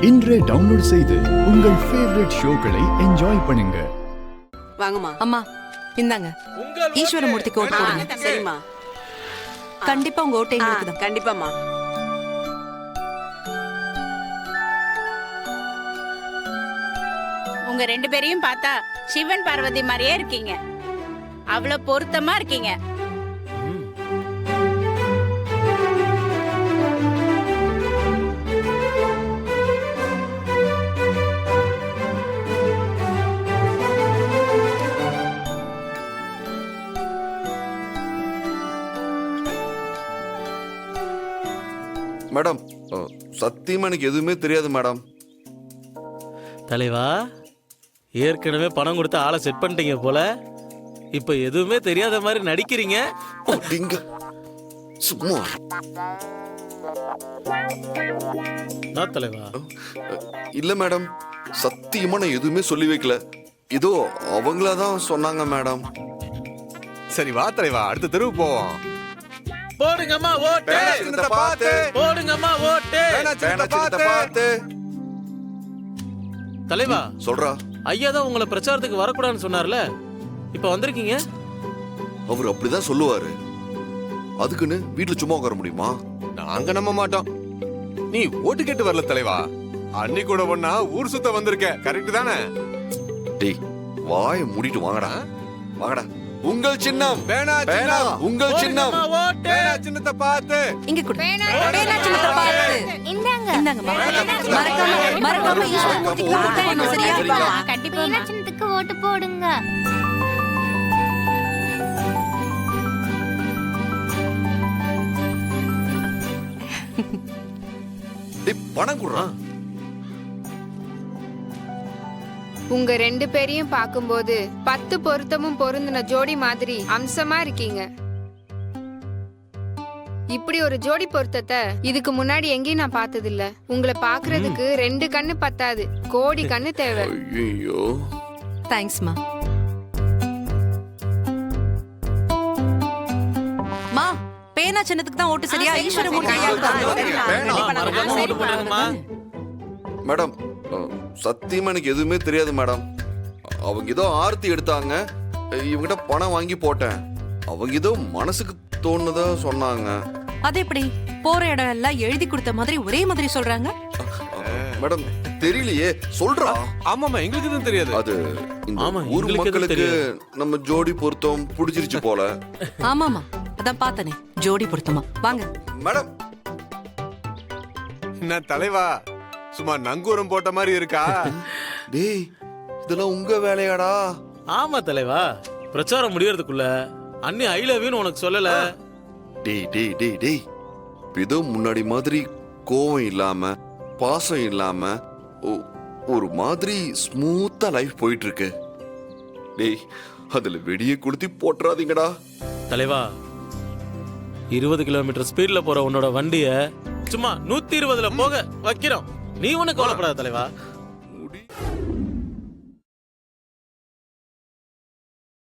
இன்றே டவுன்லோட் செய்து உங்கள் ஃபேவரட் ஷோக்களை என்ஜாய் பண்ணுங்க. வாங்கம்மா. அம்மா இந்தாங்க, ஈஸ்வரமூர்த்திக்கு ஓட்டு போடுங்க. சரிம்மா, கண்டிப்பா உங்க ஓட்டு எங்களுக்கு தான். கண்டிப்பாம்மா. உங்க ரெண்டு பேரையும் பார்த்தா சிவன் பார்வதி மாதிரியே இருக்கீங்க. அவ்வளவு பொருத்தமா இருக்கீங்க. மேடம், சத்தியமா எனக்கு எதுவுமே தெரியாது மேடம். தலைவா, ஏற்கனவே பணம் கொடுத்து ஆளை செட் பண்ணிட்டீங்க போல. இப்ப எதுவுமே தெரியாத மாதிரி நடிக்கிறீங்க. அப்படிங்க சும்மா நான் தலைவா இல்ல மேடம், சத்தியமா நான் எதுவுமே சொல்லி வைக்கல. இதோ அவங்களாதான் சொன்னாங்க மேடம். சரி வா தலைவா, அடுத்த தெருவு போவோம். போடுங்கம்மா ஓட்டு, போடுங்கம்மா ஓட்டு. பார்த்து தலைவா சொல்றா. ஐயா தான் உங்களை பிரச்சாரத்துக்கு வரக்கூடாதுன்னு சொன்னார்ல, இப்ப வந்திருக்கீங்க. அவர் அப்படிதான் சொல்லுவாரு. அதுக்குன்னு வீட்டுல சும்மா உட்கார முடியுமா? நாங்க நம்ப மாட்டோம். நீ ஓட்டு கேட்டு வரல தலைவா, அன்னி கூட ஒன்னா ஊர் சுத்த வந்திருக்க. கரெக்ட் தானே? டேய், வாயை மூடிட்டு வாங்கடா, வாங்கடா. உங்கள் சின்னம் பேனா பேனா, உங்கள் சின்னம். பேனா சின்னத்தை பார்த்து இங்க கொடு. பேனா சின்னத்தை பார்த்து. இந்தாங்கம்மா. மறக்காம ஈஸ்வரமூர்த்திக்கு ஓட்டு போடணும். சரியா? கண்டிப்பா சின்னத்துக்கு ஓட்டு போடுங்க. டேய், பணம் குடுறா. உங்க ரெண்டு பேரையும் பார்க்கும்போது 10 பொருத்தமும் பொருந்தின ஜோடி மாதிரி அம்சமா இருக்கீங்க. இப்படி ஒரு ஜோடி பொருத்தத்தை இதுக்கு முன்னாடி எங்கேயும் நான் பார்த்தது இல்ல. உங்களை பாக்குறதுக்கு 2 கண்ணு பத்தாது, கோடி கண்ணு தேவை. ஐயோ, தேங்க்ஸ்மா. மா, பேனா சின்னத்துக்கு தான் ஓட்டு. சரியா? ஈஸ்வரமூர்த்தி மேடம், சத்தியமா எனக்கு எதுவுமே தெரியாது மேடம். அவங்க ஏதோ ஆர்த்தி எடுத்தாங்க, இவங்கிட்ட பணம் வாங்கி போட்டேன். அவங்க ஏதோ மனசுக்கு தோணுதா சொன்னாங்க. அது எப்படி? போற இடம் எல்லாம் எழுதி கொடுத்த மாதிரி ஒரே மாதிரி சொல்றாங்க. மேடம் தெரியலையே, சொல்றா. ஆமாமா, எங்களுக்கு எதுவும் தெரியாது. அது இந்த ஆமா, ஊர் எங்களுக்கு எதுவும் மக்களுக்கு நம்ம ஜோடி பொருத்தம் பிடிச்சிருச்சு போல. ஆமாமா, அதான் பார்த்தனே, ஜோடி பொருத்தமா. வாங்க மேடம். என்ன தலைவா, சும்மா நங்கூரம் போட்ட மாதிரி இருக்கா? டேய், இதெல்லாம் உங்க வேலையாடா? ஆமா தலைவா, பிரச்சாரம் முடியறதுக்குள்ள அண்ணி ஐ லவ் யூன்னு உனக்கு சொல்லல. டேய் டேய் டேய் டேய், ஏதோ முன்னாடி மாதிரி கோவம் இல்லாம பாசம் இல்லாம ஒரு மாதிரி ஸ்மூத்தா லைஃப் போயிட்டு இருக்கு. டேய், அதுல வெடியை கொளுத்தி போட்டுறாதீங்கடா. தலைவா, 20 கிலோமீட்டர் ஸ்பீட்ல போற உன்னோட வண்டிய சும்மா 120ல போக வைக்கிறோம். நீ ஒண்ணு கவலைப்படாத தலைவா.